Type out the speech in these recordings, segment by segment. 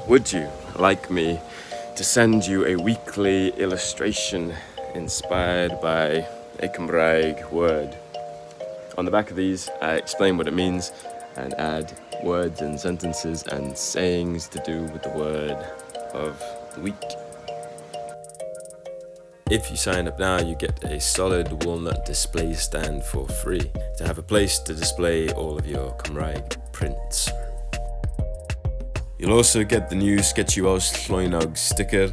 Would you like me to send you a weekly illustration inspired by a Cymraeg word? On the back of these, I explain what it means and add words and sentences and sayings to do with the word of the week. If you sign up now, you get a solid walnut display stand for free to have a place to display all of your Cymraeg prints. You'll also get the new Sketchy Welsh Llwynog sticker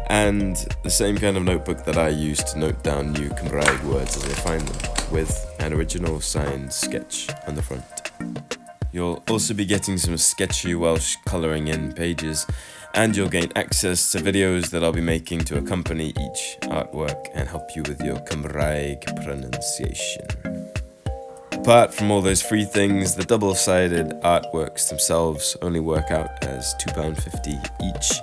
and the same kind of notebook that I use to note down new Cymraeg words as I find them, with an original signed sketch on the front. You'll also be getting some Sketchy Welsh colouring in pages, and you'll gain access to videos that I'll be making to accompany each artwork and help you with your Cymraeg pronunciation. Apart from all those free things, the double-sided artworks themselves only work out as £2.50 each.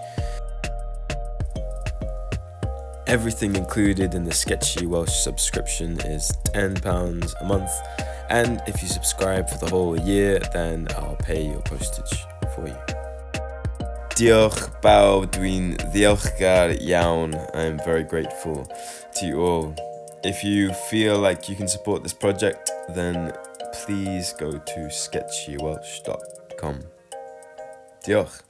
Everything included in the Sketchy Welsh subscription is £10 a month, and if you subscribe for the whole year, then I'll pay your postage for you. Diolch bawb, dwi'n ddiolchgar iawn. I'm very grateful to you all. If you feel like you can support this project, then please go to sketchywelsh.com. Diolch.